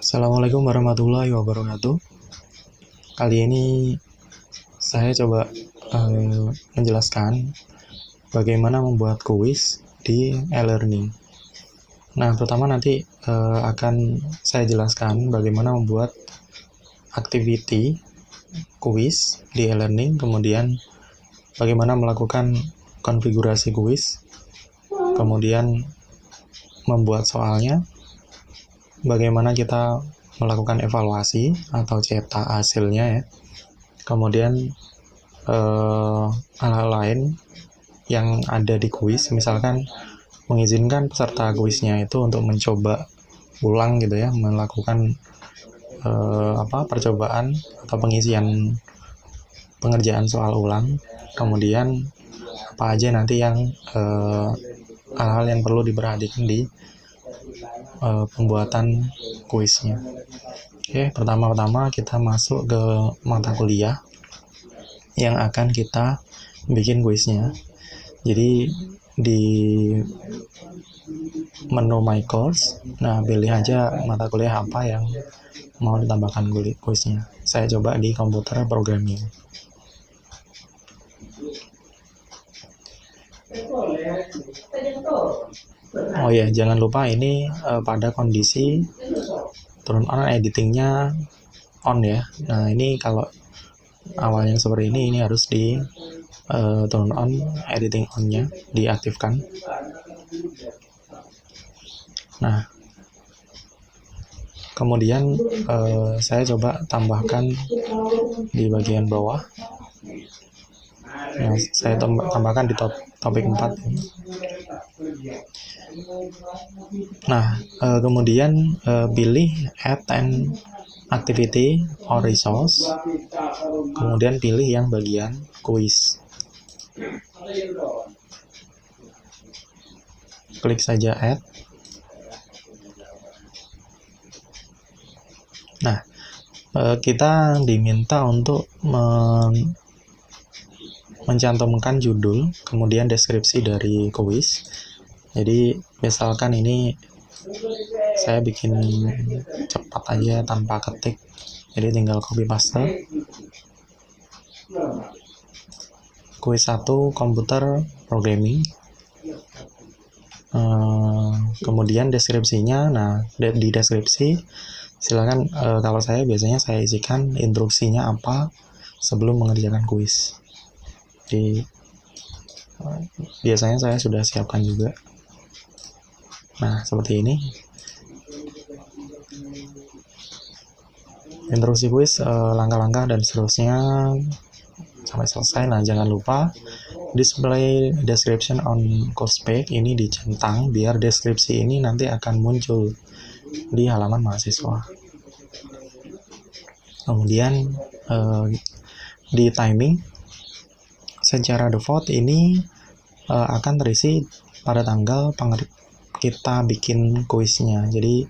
Assalamualaikum warahmatullahi wabarakatuh. Kali ini saya coba menjelaskan bagaimana membuat kuis di e-learning. Nah, pertama nanti akan saya jelaskan bagaimana membuat activity kuis di e-learning, kemudian bagaimana melakukan konfigurasi kuis, kemudian membuat soalnya, bagaimana kita melakukan evaluasi atau cetak hasilnya ya. Kemudian hal-hal lain yang ada di kuis, misalkan mengizinkan peserta kuisnya itu untuk mencoba ulang gitu ya, melakukan percobaan atau pengisian pengerjaan soal ulang. Kemudian apa aja nanti yang hal-hal yang perlu diperhatikan di pembuatan kuisnya. Oke, pertama-tama kita masuk ke mata kuliah yang akan kita bikin kuisnya. Jadi di menu My Course, nah pilih aja mata kuliah apa yang mau ditambahkan kuisnya. Saya coba di komputer programming. Oh ya, jangan lupa ini pada kondisi turn on editingnya on ya. Nah ini kalau awalnya seperti ini harus di turn on editing on-nya diaktifkan. Nah, kemudian saya coba tambahkan di bagian bawah. Nah, saya tambahkan di topik 4 ini. Nah, kemudian pilih add an activity or resource, kemudian pilih yang bagian quiz. Klik saja add. Nah, kita diminta untuk mencantumkan judul, kemudian deskripsi dari kuis. Jadi misalkan ini saya bikin cepat aja tanpa ketik, jadi tinggal copy paste. Kuis 1 komputer programming. Kemudian deskripsinya, nah di deskripsi silakan kalau saya biasanya saya isikan instruksinya apa sebelum mengerjakan kuis. Jadi biasanya saya sudah siapkan juga. Nah, seperti ini. Instruksi kuis, langkah-langkah dan seterusnya sampai selesai. Nah, jangan lupa display description on course page ini dicentang biar deskripsi ini nanti akan muncul di halaman mahasiswa. Kemudian di timing secara default ini akan terisi pada tanggal kita bikin kuisnya. Jadi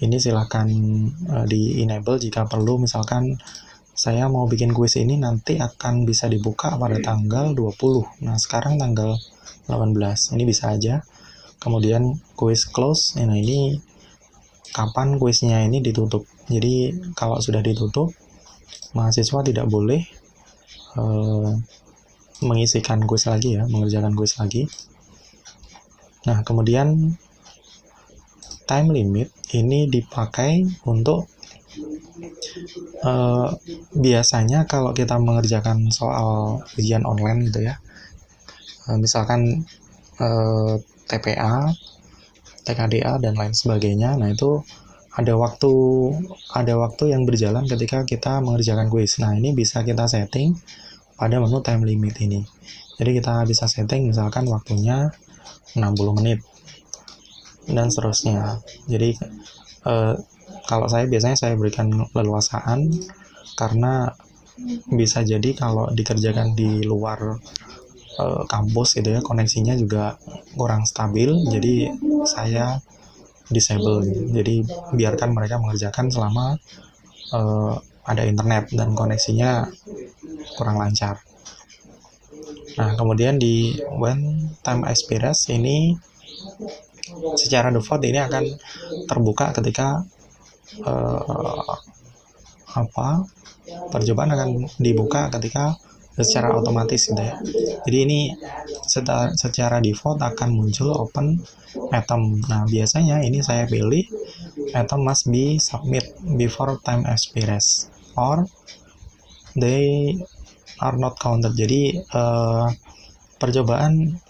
ini silahkan di enable jika perlu. Misalkan saya mau bikin kuis ini nanti akan bisa dibuka pada tanggal 20. Nah, sekarang tanggal 18. Ini bisa aja. Kemudian kuis close. Nah, ini kapan kuisnya ini ditutup. Jadi kalau sudah ditutup, mahasiswa tidak boleh mengisikan kuis lagi ya, mengerjakan kuis lagi. Nah, kemudian time limit ini dipakai untuk biasanya kalau kita mengerjakan soal ujian online gitu ya, misalkan TPA, TKDA dan lain sebagainya. Nah, itu ada waktu yang berjalan ketika kita mengerjakan kuis. Nah, ini bisa kita setting pada menu time limit ini. Jadi kita bisa setting misalkan waktunya 60 menit dan seterusnya. Jadi kalau saya biasanya saya berikan leluasaan karena bisa jadi kalau dikerjakan di luar kampus gitu ya, koneksinya juga kurang stabil, jadi saya disable gitu. Jadi biarkan mereka mengerjakan selama ada internet dan koneksinya kurang lancar. Nah, kemudian di when time expires ini secara default ini akan terbuka ketika percobaan akan dibuka ketika secara otomatis gitu ya. Jadi ini secara default akan muncul open atom. Nah, biasanya ini saya pilih atom must be submit before time expires or they are not counted. Jadi percobaan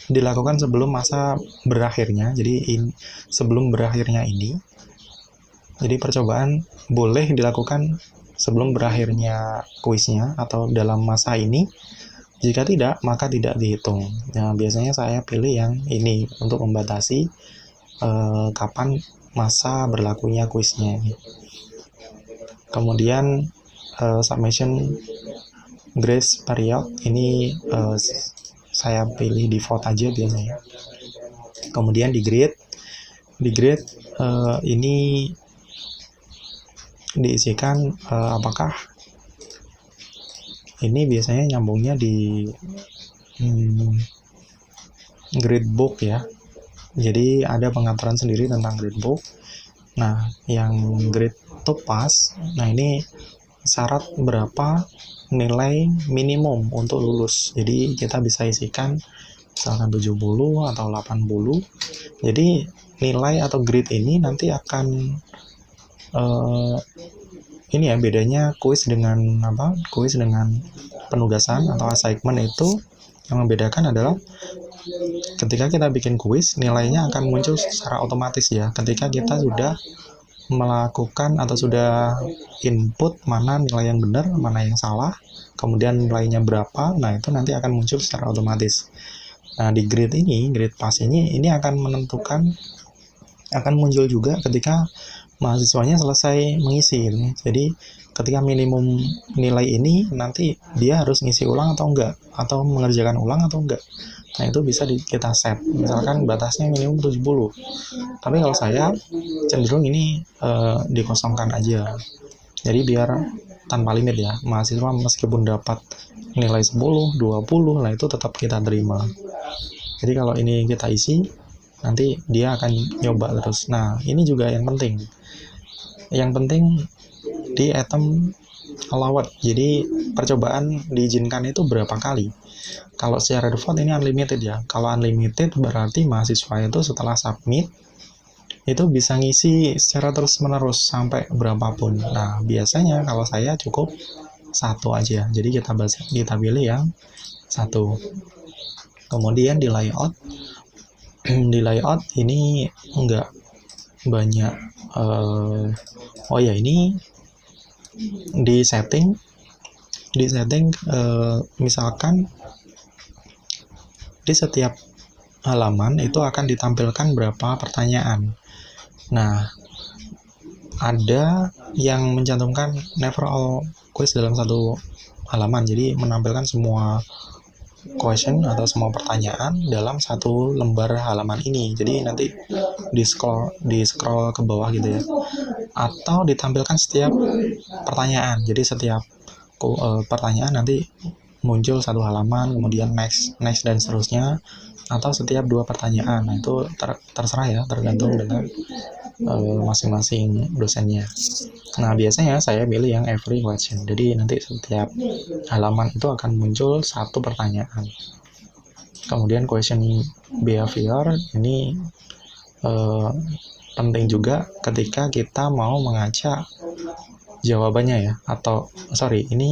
dilakukan sebelum masa berakhirnya. Jadi sebelum berakhirnya ini. Jadi percobaan boleh dilakukan sebelum berakhirnya kuisnya atau dalam masa ini. Jika tidak, maka tidak dihitung. Nah, biasanya saya pilih yang ini untuk membatasi kapan masa berlakunya kuisnya. Kemudian submission grace period ini saya pilih default aja biasanya. Kemudian di grade ini diisikan apakah ini biasanya nyambungnya di gradebook ya. Jadi ada pengaturan sendiri tentang gradebook. Nah, yang grade to pass, nah ini syarat berapa nilai minimum untuk lulus. Jadi kita bisa isikan misalkan 70 atau 80. Jadi nilai atau grade ini nanti akan ini ya bedanya kuis dengan kuis dengan penugasan atau assignment itu yang membedakan adalah ketika kita bikin kuis nilainya akan muncul secara otomatis ya ketika kita sudah melakukan atau sudah input mana nilai yang benar mana yang salah kemudian nilainya berapa. Nah, itu nanti akan muncul secara otomatis. Nah, di grade pass ini akan menentukan akan muncul juga ketika mahasiswanya selesai mengisi gitu. Jadi ketika minimum nilai ini nanti dia harus ngisi ulang atau enggak atau mengerjakan ulang atau enggak. Nah, itu bisa kita set. Misalkan batasnya minimum 70. Tapi kalau saya cenderung ini dikosongkan aja. Jadi biar tanpa limit ya. Mahasiswa meskipun dapat nilai 10, 20, nah itu tetap kita terima. Jadi kalau ini kita isi, nanti dia akan nyoba terus. Nah, ini juga yang penting. Yang penting di item allowed. Jadi percobaan diizinkan itu berapa kali. Kalau secara default ini unlimited ya. Kalau unlimited berarti mahasiswa itu setelah submit itu bisa ngisi secara terus-menerus sampai berapapun. Nah, biasanya kalau saya cukup satu aja. Jadi kita pilih yang satu. Kemudian di layout ini enggak banyak ini di setting misalkan di setiap halaman itu akan ditampilkan berapa pertanyaan. Nah, ada yang mencantumkan never all quiz dalam satu halaman, jadi menampilkan semua question atau semua pertanyaan dalam satu lembar halaman ini. Jadi nanti di scroll ke bawah gitu ya. Atau ditampilkan setiap pertanyaan. Jadi setiap pertanyaan nanti muncul satu halaman, kemudian next dan seterusnya, atau setiap 2 pertanyaan. Nah, itu terserah ya, tergantung dengan masing-masing dosennya. Nah, biasanya saya pilih yang every question. Jadi nanti setiap halaman itu akan muncul satu pertanyaan. Kemudian question behavior ini penting juga ketika kita mau mengacak jawabannya ya. Ini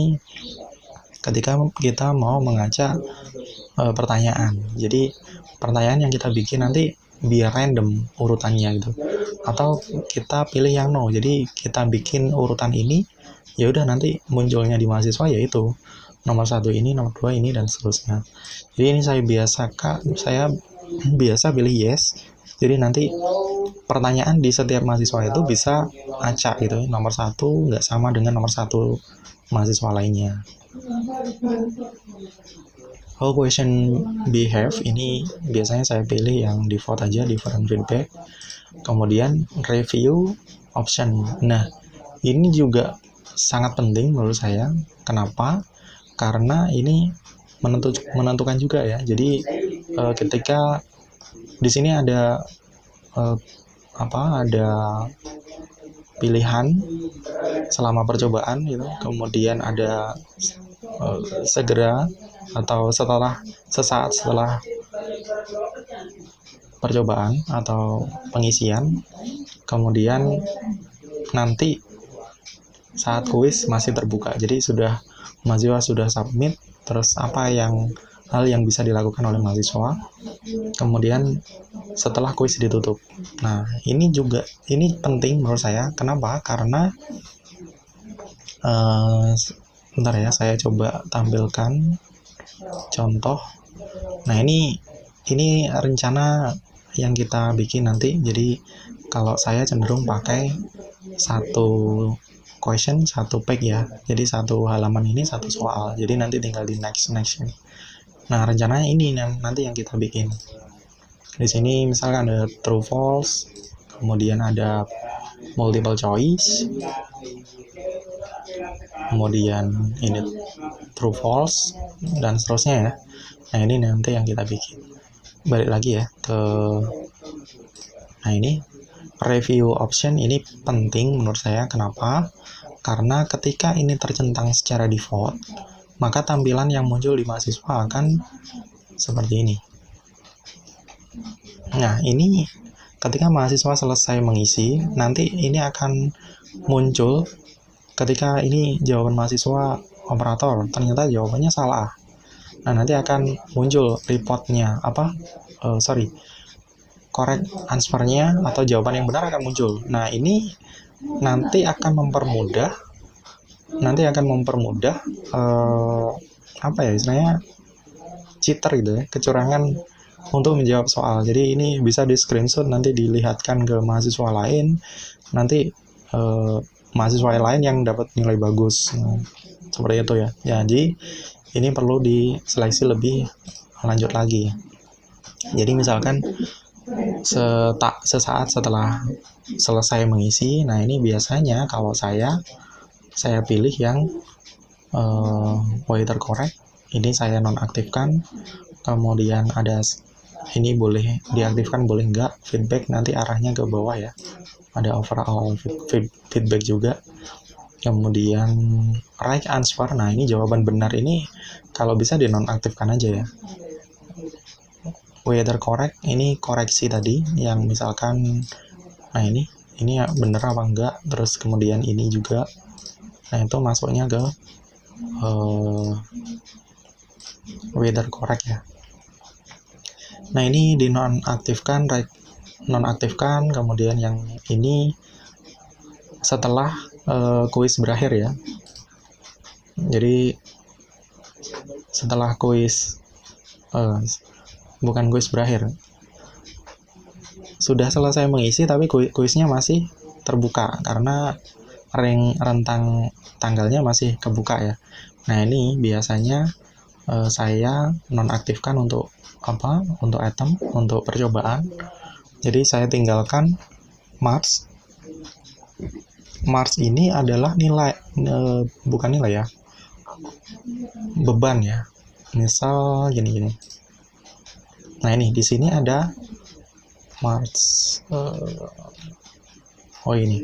ketika kita mau mengacak pertanyaan. Jadi pertanyaan yang kita bikin nanti biar random urutannya gitu. Atau kita pilih yang no. Jadi kita bikin urutan ini, ya udah nanti munculnya di mahasiswa yaitu nomor 1 ini, nomor 2 ini dan seterusnya. Jadi ini saya biasa pilih yes. Jadi nanti pertanyaan di setiap mahasiswa itu bisa acak gitu. Nomor 1 nggak sama dengan nomor 1 mahasiswa lainnya. How question behave ini biasanya saya pilih yang default aja, different feedback. Kemudian review option. Nah, ini juga sangat penting menurut saya. Kenapa? Karena ini menentukan juga ya. Jadi ketika di sini ada ada pilihan selama percobaan gitu, kemudian ada segera atau sesaat setelah percobaan atau pengisian, kemudian nanti saat kuis masih terbuka. Jadi mahasiswa sudah submit, terus hal yang bisa dilakukan oleh mahasiswa kemudian setelah kuis ditutup. Nah, ini penting menurut saya. Kenapa? Karena bentar ya, saya coba tampilkan contoh. Nah, ini rencana yang kita bikin nanti. Jadi kalau saya cenderung pakai satu question, satu page ya. Jadi satu halaman ini satu soal. Jadi nanti tinggal di next ini. Nah, rencananya ini nanti yang kita bikin. Di sini misalkan ada true false, kemudian ada multiple choice, kemudian ini true false, dan seterusnya ya. Nah, ini nanti yang kita bikin. Balik lagi ya nah, ini review option ini penting menurut saya. Kenapa? Karena ketika ini tercentang secara default, maka tampilan yang muncul di mahasiswa akan seperti ini. Nah, ini ketika mahasiswa selesai mengisi, nanti ini akan muncul ketika ini jawaban mahasiswa operator, ternyata jawabannya salah. Nah, nanti akan muncul reportnya, correct answer-nya atau jawaban yang benar akan muncul. Nah, ini nanti akan mempermudah istilahnya cheater gitu ya, kecurangan untuk menjawab soal. Jadi ini bisa di screenshot, nanti dilihatkan ke mahasiswa lain, nanti mahasiswa lain yang dapat nilai bagus. Seperti itu ya. Jadi ini perlu diseleksi lebih lanjut lagi. Jadi misalkan sesaat setelah selesai mengisi, nah ini biasanya kalau saya pilih yang waiter correct, ini saya nonaktifkan, kemudian ada ini boleh diaktifkan boleh enggak, feedback nanti arahnya ke bawah ya, ada overall feedback juga, kemudian right answer, nah ini jawaban benar, ini kalau bisa dinonaktifkan aja ya. Whether correct, ini koreksi tadi yang misalkan, nah ini ya bener apa enggak, terus kemudian ini juga, nah itu masuknya ke whether correct ya. Nah ini dinonaktifkan, nonaktifkan, kemudian yang ini setelah kuis berakhir ya. Jadi setelah kuis bukan kuis berakhir, sudah selesai mengisi tapi kuisnya masih terbuka karena rentang tanggalnya masih kebuka ya. Nah ini biasanya saya nonaktifkan untuk item, untuk percobaan. Jadi saya tinggalkan March ini adalah nilai, bukan nilai ya, beban ya. Misal gini. Nah ini di sini ada March. Ini.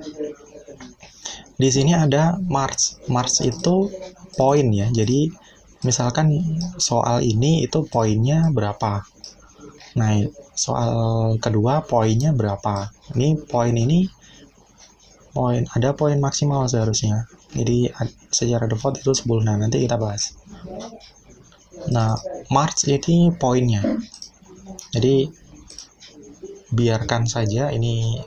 Di sini ada March. March itu poin ya. Jadi misalkan soal ini itu poinnya berapa. Nah, soal kedua poinnya berapa. Ada poin maksimal seharusnya. Jadi secara default itu 10. Nah, nanti kita bahas. Nah, March ini poinnya. Jadi biarkan saja ini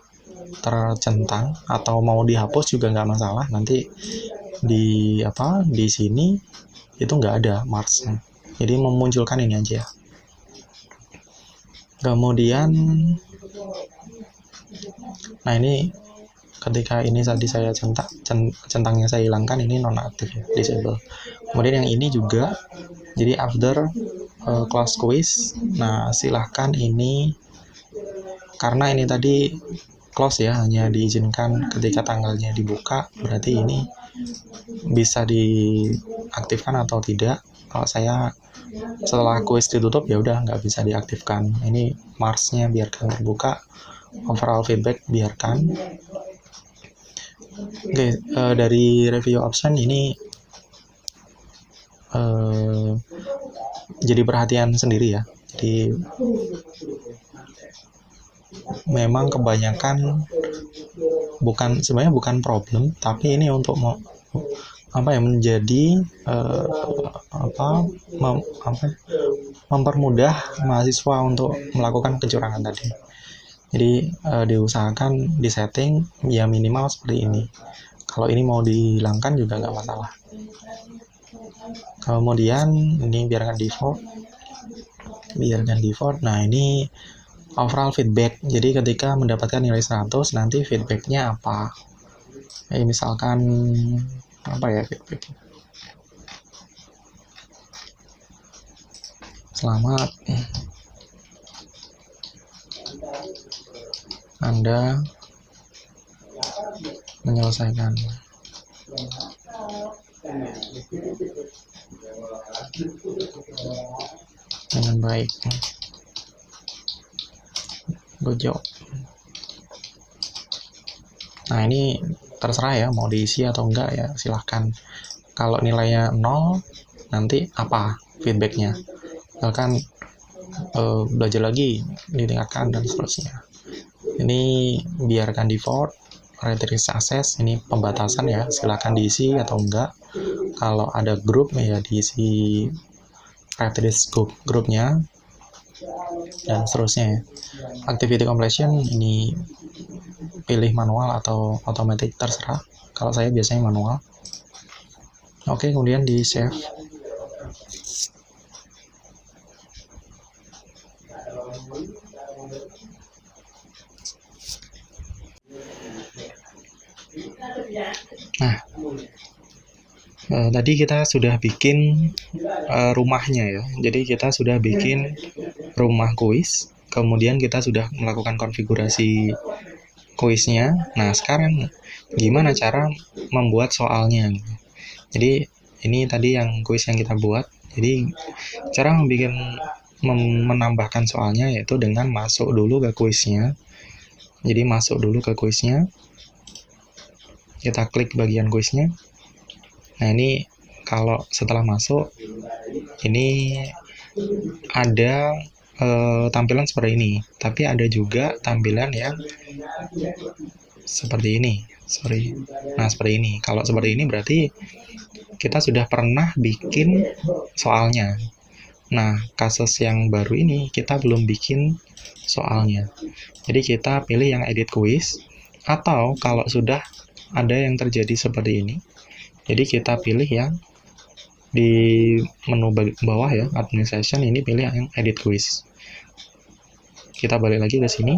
tercentang, atau mau dihapus juga nggak masalah. Nanti di sini itu nggak ada March. Jadi memunculkan ini aja. Kemudian, nah ini ketika ini tadi saya centangnya saya hilangkan, ini nonaktif ya, disable. Kemudian yang ini juga, jadi after close quiz, nah silahkan ini, karena ini tadi close ya, hanya diizinkan ketika tanggalnya dibuka, berarti ini bisa diaktifkan atau tidak. Kalau saya Setelah quiz ditutup ya udah nggak bisa diaktifkan. Ini Mars-nya biarkan terbuka, overall feedback biarkan. Oke, dari review option ini jadi perhatian sendiri ya. Jadi memang kebanyakan sebenarnya bukan problem, tapi ini untuk menjadi mempermudah mahasiswa untuk melakukan kecurangan tadi. Jadi diusahakan di setting ya minimal seperti ini. Kalau ini mau dihilangkan juga nggak masalah. Kemudian ini biarkan default. Nah ini overall feedback. Jadi ketika mendapatkan nilai 100 nanti feedbacknya apa? Misalkan apa ya feedbacknya? Selamat, Anda menyelesaikan dengan baik. Good job. Nah ini terserah ya mau diisi atau enggak ya, silahkan. Kalau nilainya 0 nanti apa feedbacknya? Misalkan belajar lagi, ditingkatkan dan seterusnya. Ini biarkan default. Redirect access ini pembatasan ya, silahkan diisi atau enggak. Kalau ada grup ya diisi redirect grupnya dan seterusnya ya. Activity completion ini pilih manual atau automatic, terserah. Kalau saya biasanya manual. Oke, kemudian di save. Nah, tadi kita sudah bikin rumahnya ya. Jadi kita sudah bikin rumah kuis, kemudian kita sudah melakukan konfigurasi kuisnya. Nah, sekarang gimana cara membuat soalnya? Jadi ini tadi yang kuis yang kita buat. Jadi cara menambahkan soalnya yaitu dengan masuk dulu ke kuisnya. Jadi masuk dulu ke kuisnya. Kita klik bagian kuisnya. Nah, ini kalau setelah masuk ini ada tampilan seperti ini, tapi ada juga tampilan yang seperti ini. Nah, seperti ini. Kalau seperti ini berarti kita sudah pernah bikin soalnya. Nah, kasus yang baru ini kita belum bikin soalnya. Jadi kita pilih yang edit quiz, atau kalau sudah ada yang terjadi seperti ini, jadi kita pilih yang di menu bawah ya, administration, ini pilih yang edit quiz. Kita balik lagi ke sini.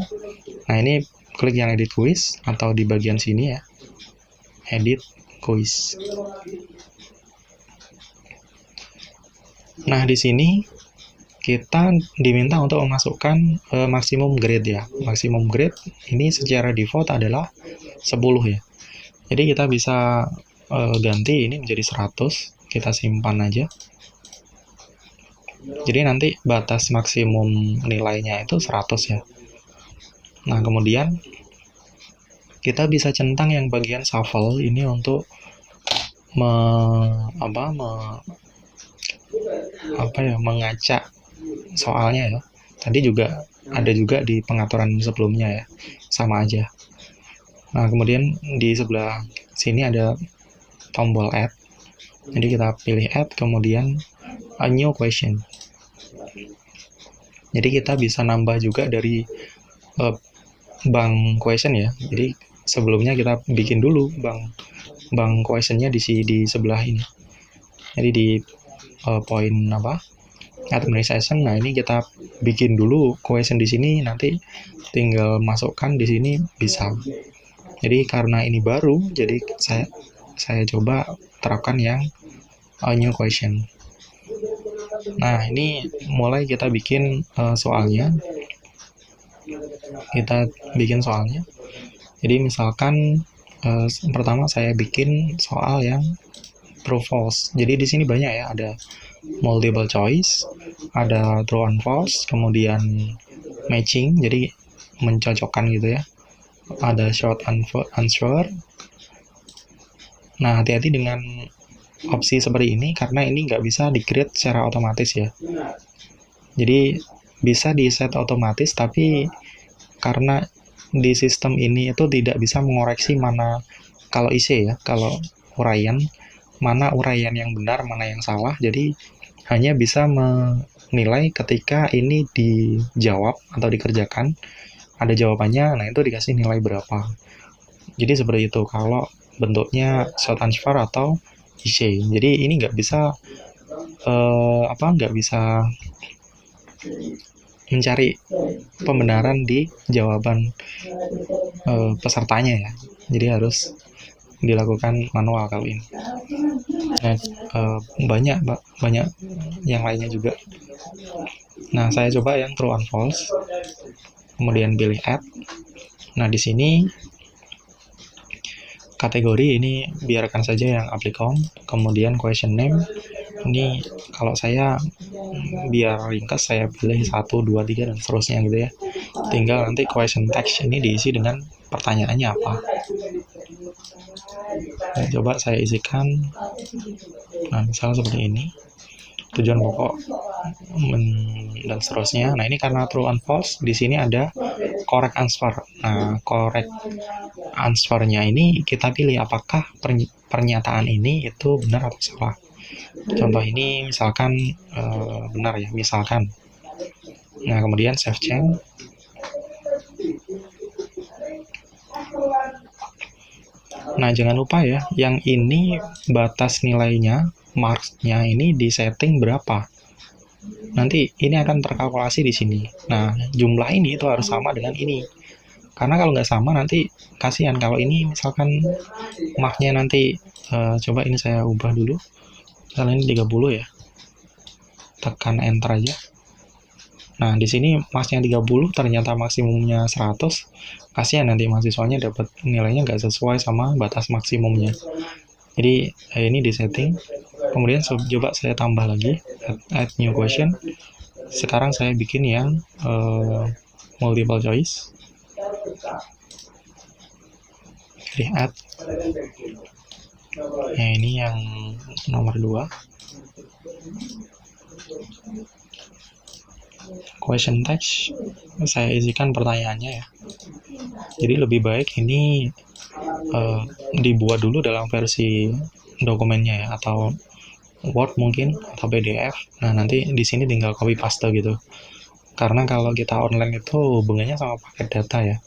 Nah, ini klik yang edit quiz atau di bagian sini ya, edit quiz. Nah, di sini kita diminta untuk memasukkan maksimum grade ya. Maksimum grade ini secara default adalah 10 ya. Jadi kita bisa ganti ini menjadi 100, kita simpan aja. Jadi nanti batas maksimum nilainya itu 100 ya. Nah, kemudian kita bisa centang yang bagian shuffle ini untuk mengacak soalnya ya. Tadi juga ada juga di pengaturan sebelumnya ya, sama aja. Nah, kemudian di sebelah sini ada tombol add. Jadi kita pilih add, kemudian a new question. Jadi kita bisa nambah juga dari bank question ya. Jadi sebelumnya kita bikin dulu bank questionnya di sebelah ini. Jadi di poin administration. Nah, ini kita bikin dulu question di sini, nanti tinggal masukkan di sini bisa. Jadi karena ini baru, jadi saya coba terapkan yang new question. Nah, ini mulai kita bikin soalnya. Kita bikin soalnya. Jadi misalkan pertama saya bikin soal yang true false. Jadi di sini banyak ya, ada multiple choice, ada true and false, kemudian matching, jadi mencocokkan gitu ya. Ada short answer. Nah, hati-hati dengan opsi seperti ini karena ini nggak bisa di-create secara otomatis ya. Jadi bisa di-set otomatis, tapi karena di sistem ini itu tidak bisa mengoreksi mana, kalau IC ya, kalau uraian, mana uraian yang benar, mana yang salah. Jadi hanya bisa menilai ketika ini dijawab atau dikerjakan, ada jawabannya, nah itu dikasih nilai berapa. Jadi seperti itu kalau bentuknya short answer atau IC. Jadi ini nggak bisa nggak bisa mencari pembenaran di jawaban pesertanya ya. Jadi harus dilakukan manual kalau ini. Nah, banyak yang lainnya juga. Nah, saya coba yang true and false. Kemudian pilih add. Nah, di sini kategori ini biarkan saja yang applicant. Kemudian question name. Ini kalau saya biar ringkas saya pilih 1, 2, 3 dan seterusnya gitu ya. Tinggal nanti question text ini diisi dengan pertanyaannya apa. Nah, coba saya isikan. Nah, misalnya seperti ini. Tujuan pokok dan seterusnya. Nah, ini karena true and false, di sini ada correct answer. Nah, correct answer-nya ini kita pilih apakah pernyataan ini itu benar atau salah. Contoh ini misalkan benar ya, misalkan. Nah, kemudian save change. Nah, jangan lupa ya, yang ini batas nilainya, marks-nya ini di setting berapa. Nanti ini akan terkalkulasi di sini. Nah, jumlah ini itu harus sama dengan ini. Karena kalau nggak sama nanti kasihan. Kalau ini misalkan mark-nya nanti, coba ini saya ubah dulu. Misalnya ini 30 ya. Tekan enter aja. Nah, di sini marks-nya 30, ternyata maksimumnya 100. Kasihan nanti mahasiswanya dapat nilainya nggak sesuai sama batas maksimumnya. Jadi ini di setting. Kemudian coba saya tambah lagi, add new question. Sekarang saya bikin yang multiple choice. Pilih add. Nah, ini yang nomor 2. Question text, saya isikan pertanyaannya ya. Jadi lebih baik ini dibuat dulu dalam versi dokumennya ya, atau Word mungkin atau PDF. Nah, nanti di sini tinggal copy paste gitu. Karena kalau kita online itu hubungannya sama paket data ya.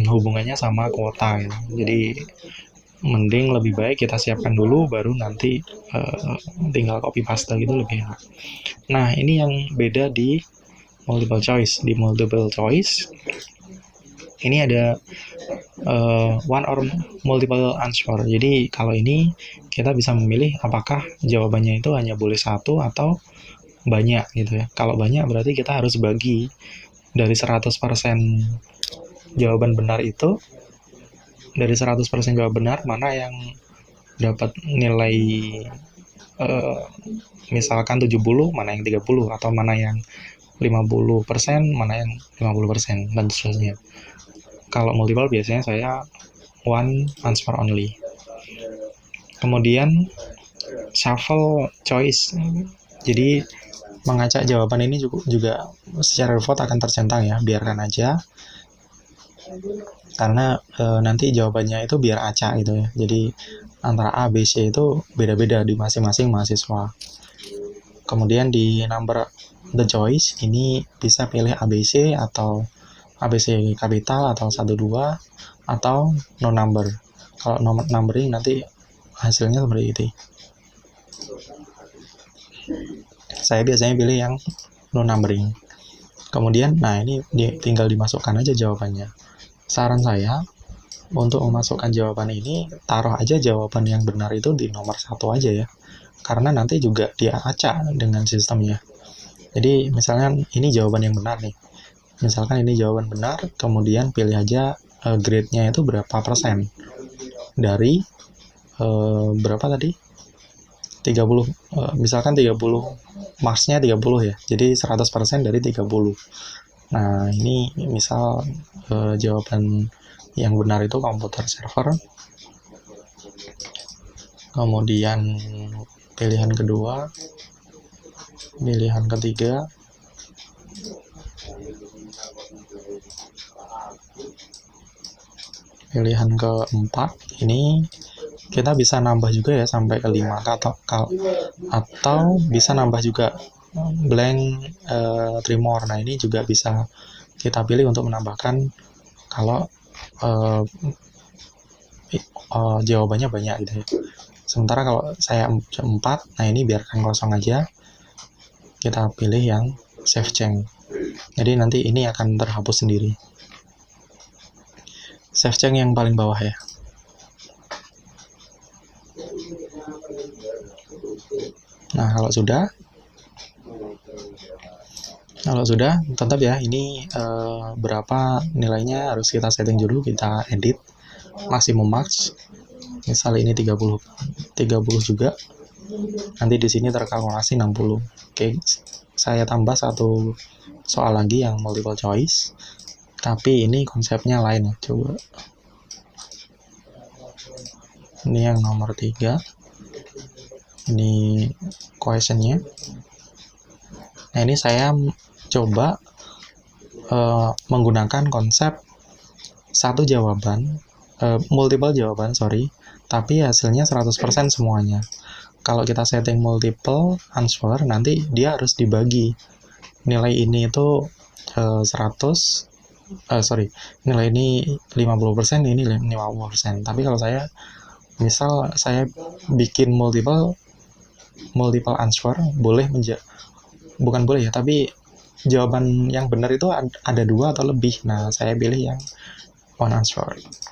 Hubungannya sama kuota gitu. Jadi mending lebih baik kita siapkan dulu baru nanti tinggal copy paste gitu lebih enak. Nah, ini yang beda di multiple choice. Di multiple choice ini ada one or multiple answer. Jadi kalau ini kita bisa memilih apakah jawabannya itu hanya boleh satu atau banyak gitu ya. Kalau banyak berarti kita harus bagi dari 100% jawaban benar itu, dari 100% jawaban benar mana yang dapat nilai misalkan 70, mana yang 30, atau mana yang 50%, mana yang 50%, dan seterusnya. Kalau multiple biasanya saya one answer only. Kemudian shuffle choice. Jadi mengacak jawaban ini juga secara default akan tercentang ya, biarkan aja. Karena nanti jawabannya itu biar acak gitu ya. Jadi antara A, B, C itu beda-beda di masing-masing mahasiswa. Kemudian di number the choice ini bisa pilih ABC atau ABC kapital atau 1, 2 atau no number. Kalau nomor numbering nanti hasilnya seperti itu. Saya biasanya pilih yang no numbering. Kemudian, nah ini tinggal dimasukkan aja jawabannya. Saran saya untuk memasukkan jawaban ini, taruh aja jawaban yang benar itu di nomor 1 aja ya. Karena nanti juga dia acak dengan sistemnya. Jadi misalnya ini jawaban yang benar nih. Misalkan ini jawaban benar, kemudian pilih aja grade-nya itu berapa persen. Dari berapa tadi? misalkan 30, maksnya 30 ya, jadi 100% dari 30. Nah, ini misal jawaban yang benar itu komputer server. Kemudian pilihan kedua, pilihan ketiga, pilihan keempat. Ini kita bisa nambah juga ya sampai ke 5, atau bisa nambah juga blank 3 more. Nah, ini juga bisa kita pilih untuk menambahkan kalau jawabannya banyak gitu ya. Sementara kalau saya 4, nah ini biarkan kosong aja, kita pilih yang save change. Jadi nanti ini akan terhapus sendiri. Save change yang paling bawah ya. Nah, kalau sudah, tetap ya, ini berapa nilainya harus kita setting dulu, kita edit maksimum max. Misal ini 30 juga. Nanti di sini terkalkulasi 60. Oke, saya tambah satu soal lagi yang multiple choice. Tapi ini konsepnya lain ya, coba. Ini yang nomor 3. Ini questionnya. Nah, ini saya coba menggunakan konsep satu jawaban, multiple jawaban, tapi hasilnya 100% semuanya. Kalau kita setting multiple answer, nanti dia harus dibagi. Nilai ini itu nilai ini 50%, ini 50%. Tapi kalau saya, misal saya bikin multiple answer, bukan boleh ya, tapi jawaban yang benar itu ada 2 atau lebih. Nah, saya pilih yang one answer.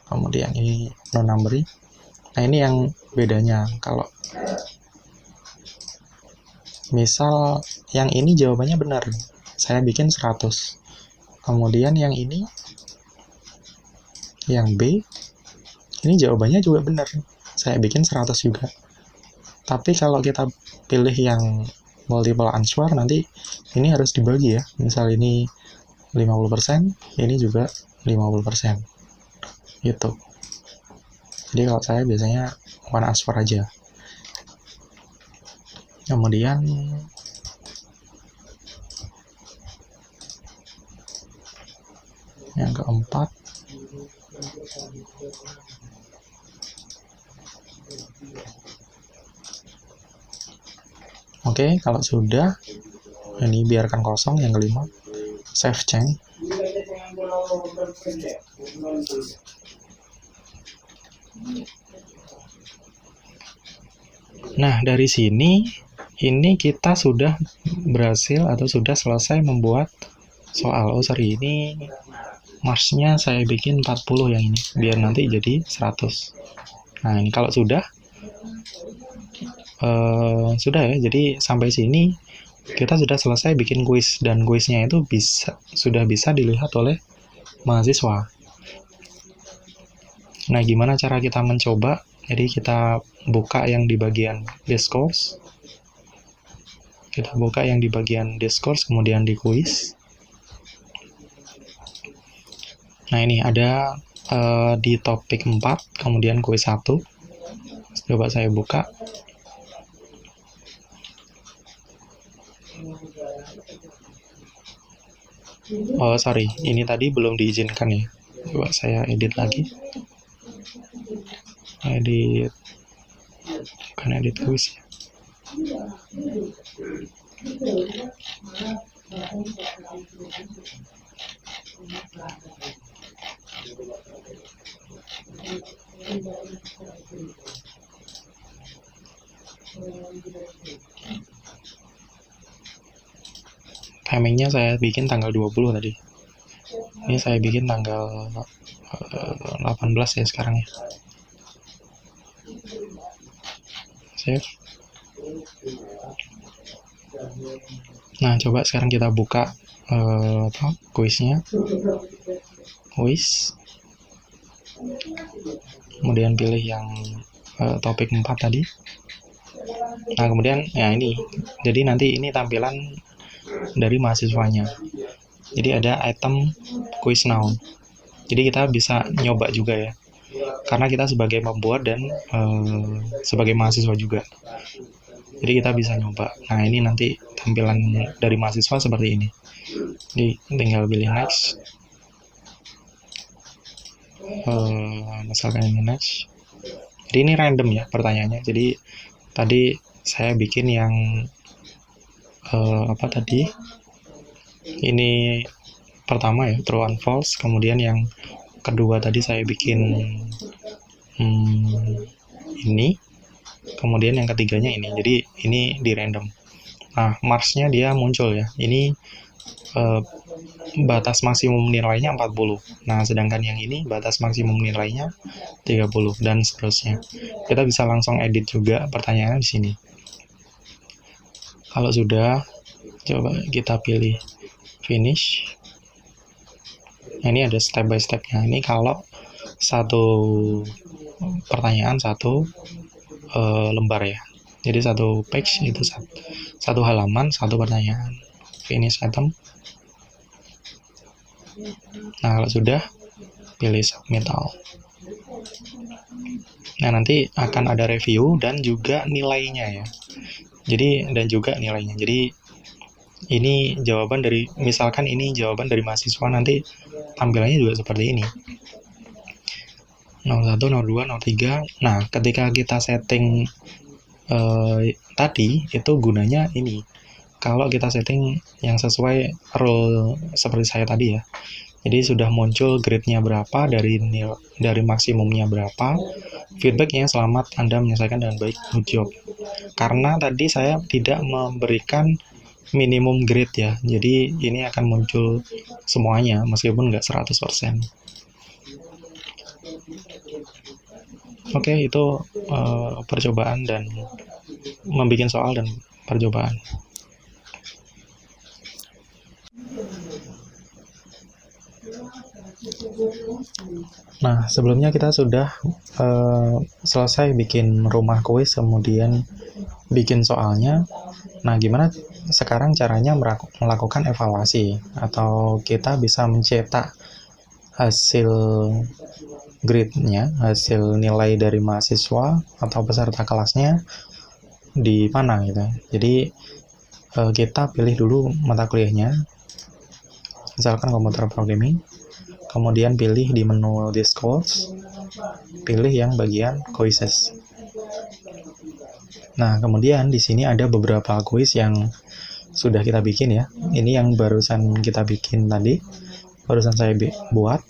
Kemudian ini no numbering. Nah, ini yang bedanya. Kalau misal yang ini jawabannya benar, saya bikin 100. Kemudian yang ini, yang B, ini jawabannya juga benar, saya bikin 100 juga. Tapi kalau kita pilih yang multiple answer, nanti ini harus dibagi ya. Misal ini 50%, ini juga 50%. Gitu. Jadi kalau saya biasanya one answer aja. Kemudian yang keempat, oke, kalau sudah, ini biarkan kosong. Yang kelima, save change. Nah, dari sini, ini kita sudah berhasil atau sudah selesai membuat soal. Ini marsnya saya bikin 40 yang ini, biar nanti jadi 100. Nah, ini kalau sudah ya, jadi sampai sini kita sudah selesai bikin kuis, dan kuisnya itu sudah bisa dilihat oleh mahasiswa. Nah, gimana cara kita mencoba? Jadi kita buka yang di bagian discourse, kemudian di kuis. Nah, ini ada di topik 4, kemudian kuis 1. Coba saya buka. Ini tadi belum diizinkan ya. Coba saya edit lagi. Bukan edit kuis ya. Timingnya saya bikin tanggal 20 tadi. Ini saya bikin tanggal 18 ya sekarang ya. Save. Nah, coba sekarang kita buka kuisnya. Kuis. Kemudian pilih yang topik 4 tadi. Nah, kemudian ya ini. Jadi nanti ini tampilan dari mahasiswanya. Jadi ada item quiz now. Jadi kita bisa nyoba juga ya. Karena kita sebagai pembuat dan sebagai mahasiswa juga. Jadi kita bisa nyoba. Nah, ini nanti tampilan dari mahasiswa seperti ini. Jadi tinggal pilih next. Misalkan ini next. Jadi ini random ya pertanyaannya. Jadi tadi saya bikin yang apa tadi? Ini pertama ya, true and false. Kemudian yang kedua tadi saya bikin ini. Kemudian yang ketiganya ini. Jadi ini di random. Nah, Mars-nya dia muncul ya. Ini batas maksimum nilainya 40. Nah, sedangkan yang ini batas maksimum nilainya 30 dan seterusnya. Kita bisa langsung edit juga pertanyaannya di sini. Kalau sudah, coba kita pilih finish. Nah, ini ada step by step-nya. Ini kalau satu pertanyaan satu lembar ya. Jadi satu page itu satu halaman, satu pertanyaan. Finish item. Nah, kalau sudah, pilih submit all. Nah, nanti akan ada review dan juga nilainya ya. Jadi, dan juga nilainya. Jadi, ini jawaban dari, misalkan ini jawaban dari mahasiswa, nanti tampilannya juga seperti ini. 01, 02, 03. Nah, ketika kita setting tadi, itu gunanya ini. Kalau kita setting yang sesuai rule seperti saya tadi ya. Jadi sudah muncul grade-nya berapa, dari maksimumnya berapa, feedback-nya selamat Anda menyelesaikan dengan baik, good job. Karena tadi saya tidak memberikan minimum grade ya, jadi ini akan muncul semuanya meskipun nggak 100%. Oke, itu percobaan dan membuat soal dan percobaan. Nah, sebelumnya kita sudah selesai bikin rumah kuis, kemudian bikin soalnya. Nah, gimana sekarang caranya melakukan evaluasi? Atau kita bisa mencetak hasil grade-nya, hasil nilai dari mahasiswa atau peserta kelasnya di mana gitu. Jadi, kita pilih dulu mata kuliahnya. Misalkan komputer programming. Kemudian pilih di menu this course, pilih yang bagian quizzes. Nah, kemudian di sini ada beberapa quiz yang sudah kita bikin ya. Ini yang barusan kita bikin tadi, barusan saya buat.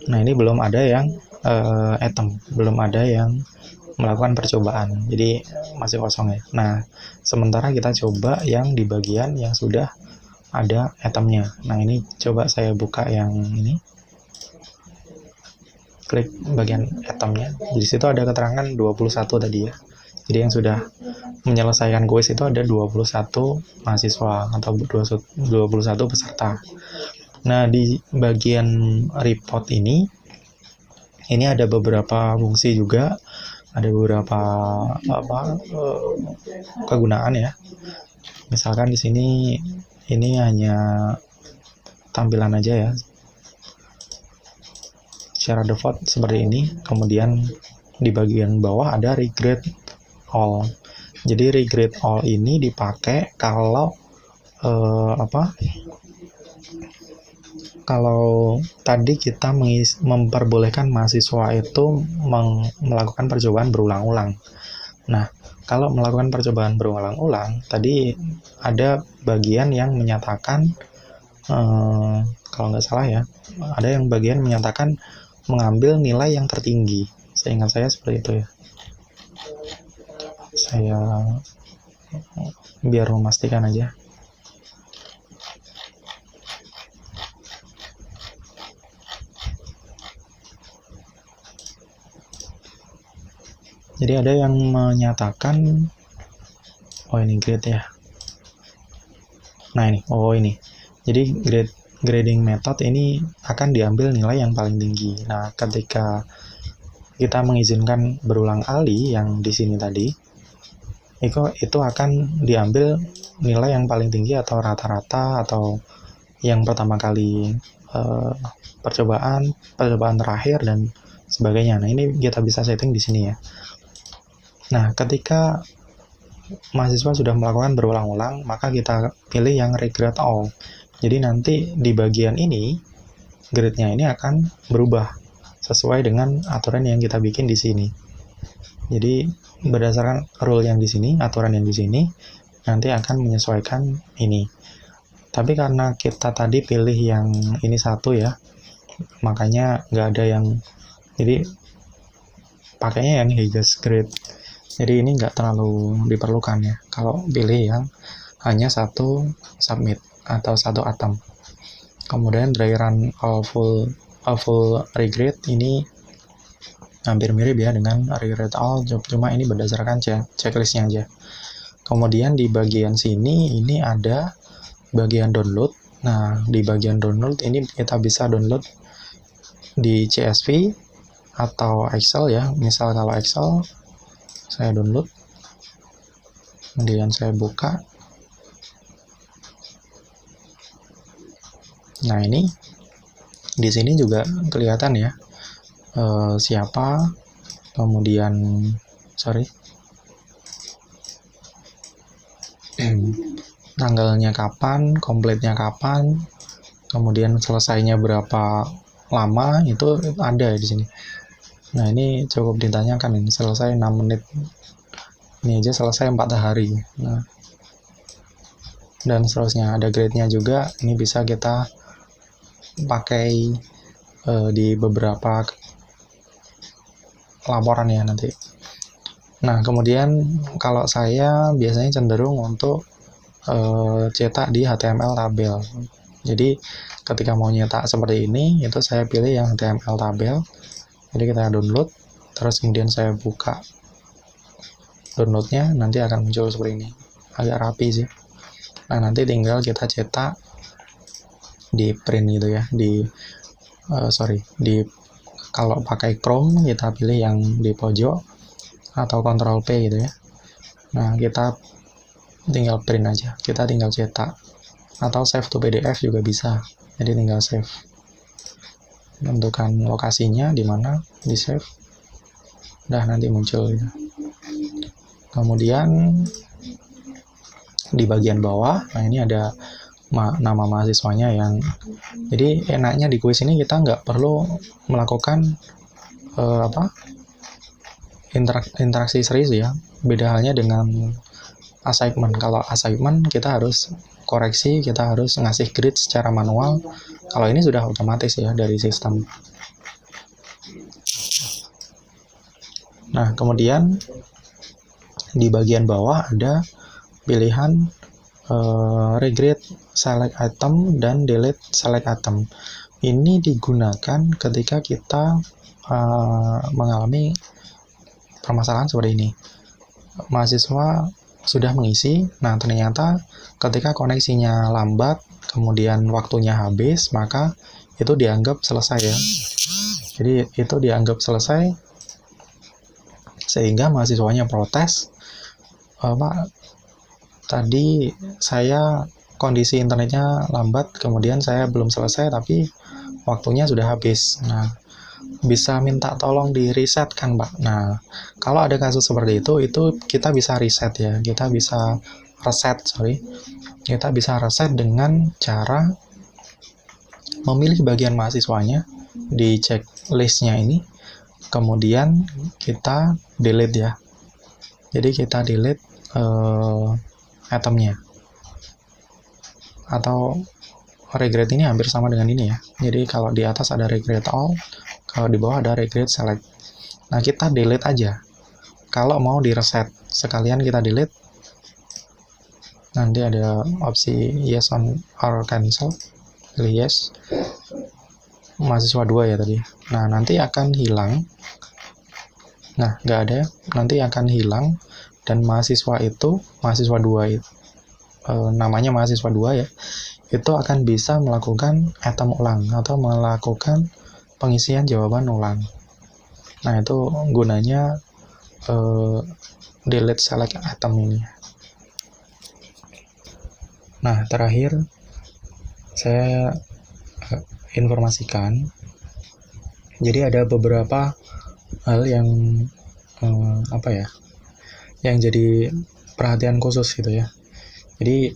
Nah, ini belum ada yang item, belum ada yang melakukan percobaan, jadi masih kosong ya. Nah, sementara kita coba yang di bagian yang sudah ada itemnya. Nah, ini coba saya buka yang ini. Klik bagian itemnya. Di situ ada keterangan 21 tadi ya. Jadi yang sudah menyelesaikan kuis itu ada 21 mahasiswa atau 21 peserta. Nah, di bagian report ini ada beberapa fungsi juga, ada beberapa kegunaan ya. Misalkan di sini ini hanya tampilan aja ya. Secara default seperti ini. Kemudian di bagian bawah ada regrade all. Jadi regrade all ini dipakai kalau kalau tadi kita memperbolehkan mahasiswa itu melakukan percobaan berulang-ulang. Nah, kalau melakukan percobaan berulang-ulang, tadi ada bagian yang menyatakan, kalau nggak salah ya, ada yang bagian menyatakan mengambil nilai yang tertinggi. Seingat saya seperti itu ya. Saya biar memastikan aja. Jadi ada yang menyatakan, oh ini grade ya. Nah ini, oh ini. Jadi grading method ini akan diambil nilai yang paling tinggi. Nah, ketika kita mengizinkan berulang kali yang di sini tadi, itu akan diambil nilai yang paling tinggi atau rata-rata atau yang pertama kali percobaan terakhir dan sebagainya. Nah, ini kita bisa setting di sini ya. Nah, ketika mahasiswa sudah melakukan berulang-ulang, maka kita pilih yang regrade all. Jadi nanti di bagian ini grade-nya ini akan berubah sesuai dengan aturan yang kita bikin di sini. Jadi berdasarkan rule yang di sini, aturan yang di sini, nanti akan menyesuaikan ini. Tapi karena kita tadi pilih yang ini satu ya, makanya nggak ada yang, jadi pakainya yang highest grade. Jadi ini nggak terlalu diperlukan ya, kalau pilih yang hanya satu submit atau satu atom. Kemudian dry run all full regrade ini hampir mirip ya dengan regrade all, cuma ini berdasarkan checklistnya aja. Kemudian di bagian sini ini ada bagian download. Nah, di bagian download ini kita bisa download di CSV atau Excel ya. Misal kalau Excel saya download, kemudian saya buka. Nah, ini di sini juga kelihatan ya siapa, kemudian tanggalnya kapan, komplitnya kapan, kemudian selesainya berapa lama, itu ada di sini. Nah, ini cukup ditanyakan, ini selesai 6 menit, ini aja selesai 4 hari. Nah, dan seterusnya. Ada grade-nya juga, ini bisa kita pakai di beberapa laporan ya nanti. Nah, kemudian kalau saya biasanya cenderung untuk cetak di HTML tabel. Jadi ketika mau nyetak seperti ini, itu saya pilih yang HTML tabel. Jadi kita download, terus kemudian saya buka downloadnya, nanti akan muncul seperti ini. Agak rapi sih. Nah, nanti tinggal kita cetak di print gitu ya, kalau pakai Chrome kita pilih yang di pojok atau Ctrl P gitu ya. Nah, kita tinggal print aja, kita tinggal cetak, atau save to PDF juga bisa. Jadi tinggal save, tentukan lokasinya di mana, di save, udah nanti muncul ya. Kemudian di bagian bawah, nah ini ada nama mahasiswanya yang, jadi enaknya di kuis ini kita nggak perlu melakukan interaksi serius ya. Beda halnya dengan assignment. Kalau assignment kita harus koreksi, kita harus ngasih grade secara manual. Kalau ini sudah otomatis ya dari sistem. Nah, kemudian di bagian bawah ada pilihan regrade select item dan delete select item. Ini digunakan ketika kita mengalami permasalahan seperti ini. Mahasiswa sudah mengisi, nah ternyata ketika koneksinya lambat, kemudian waktunya habis, maka itu dianggap selesai ya. Jadi itu dianggap selesai, sehingga mahasiswanya protes, Pak, tadi saya kondisi internetnya lambat, kemudian saya belum selesai, tapi waktunya sudah habis. Nah, bisa minta tolong di reset kan, Pak? Nah, kalau ada kasus seperti itu kita bisa reset ya. Kita bisa reset dengan cara memilih bagian mahasiswanya di checklistnya ini, kemudian kita delete ya. Jadi kita delete itemnya, atau regrade ini hampir sama dengan ini ya. Jadi kalau di atas ada regrade all, kalau di bawah ada regrade select. Nah, kita delete aja. Kalau mau di reset, sekalian kita delete. Nanti ada opsi yes on or cancel. Pilih yes. Mahasiswa 2 ya tadi. Nah, nanti akan hilang. Nah, nggak ada. Nanti akan hilang. Dan mahasiswa 2 itu, namanya mahasiswa 2 ya, itu akan bisa melakukan item ulang atau melakukan pengisian jawaban ulang. Nah, itu gunanya delete select item ini. Nah, terakhir saya informasikan, jadi ada beberapa hal yang yang jadi perhatian khusus gitu ya. Jadi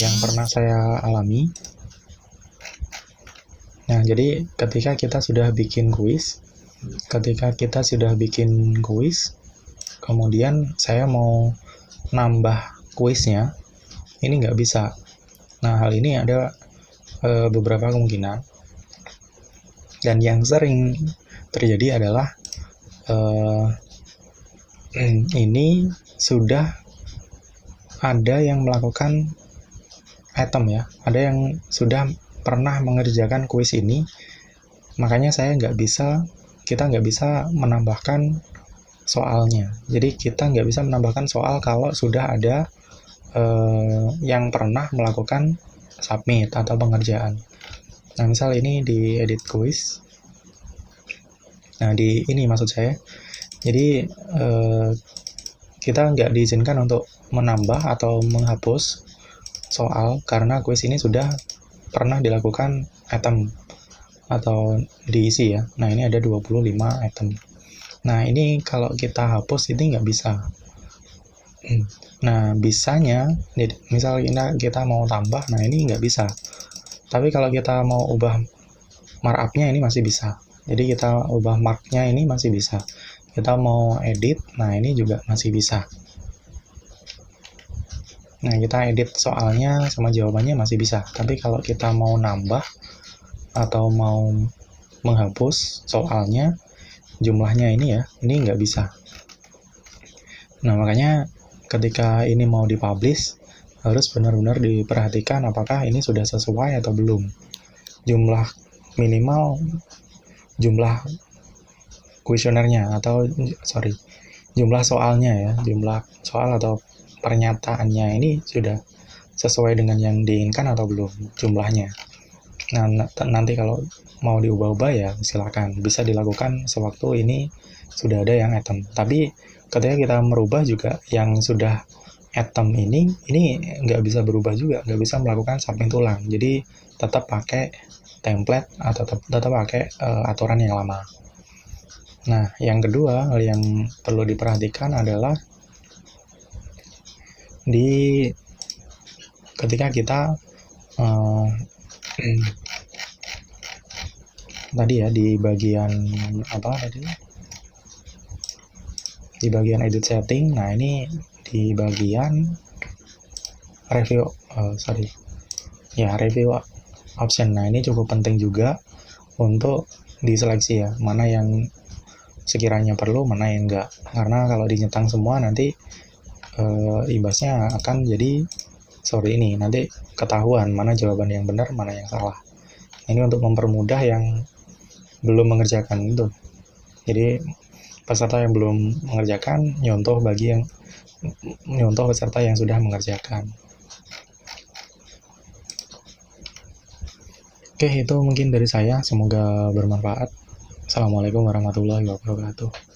yang pernah saya alami, nah jadi ketika kita sudah bikin kuis, kemudian saya mau nambah kuisnya, ini nggak bisa. Nah, hal ini ada beberapa kemungkinan, dan yang sering terjadi adalah ini sudah ada yang melakukan item ya, ada yang sudah pernah mengerjakan kuis ini, makanya kita nggak bisa menambahkan soalnya. Jadi kita nggak bisa menambahkan soal kalau sudah ada yang pernah melakukan submit atau pengerjaan. Nah, misal ini di edit quiz. Nah, di ini maksud saya. Jadi kita nggak diizinkan untuk menambah atau menghapus soal karena quiz ini sudah pernah dilakukan item atau diisi ya. Nah, ini ada 25 item. Nah, ini kalau kita hapus ini nggak bisa. Nah, bisanya, misal kita mau tambah, nah ini nggak bisa. Tapi kalau kita mau ubah markup-nya ini masih bisa. Jadi kita ubah mark-nya ini masih bisa. Kita mau edit, nah ini juga masih bisa. Nah, kita edit soalnya sama jawabannya masih bisa. Tapi kalau kita mau nambah atau mau menghapus soalnya, jumlahnya ini ya, ini nggak bisa. Nah, makanya ketika ini mau dipublish, harus benar-benar diperhatikan apakah ini sudah sesuai atau belum. Jumlah kuesionernya jumlah soalnya ya, jumlah soal atau pernyataannya ini sudah sesuai dengan yang diinginkan atau belum jumlahnya. Nah, nanti kalau mau diubah-ubah ya silakan, bisa dilakukan sewaktu ini sudah ada yang item. Tapi ketika kita merubah juga yang sudah item ini nggak bisa berubah juga, nggak bisa melakukan submit ulang. Jadi tetap pakai template atau tetap pakai aturan yang lama. Nah, yang kedua, hal yang perlu diperhatikan adalah ketika kita tadi ya di bagian di bagian edit setting. Nah, ini di bagian review option. Nah, ini cukup penting juga untuk diseleksi ya, mana yang sekiranya perlu, mana yang enggak. Karena kalau dinyetang semua nanti imbasnya akan jadi nanti ketahuan mana jawaban yang benar, mana yang salah. Ini untuk mempermudah yang belum mengerjakan itu. Jadi peserta yang belum mengerjakan nyontoh peserta yang sudah mengerjakan. Oke, itu mungkin dari saya. Semoga bermanfaat. Assalamualaikum warahmatullahi wabarakatuh.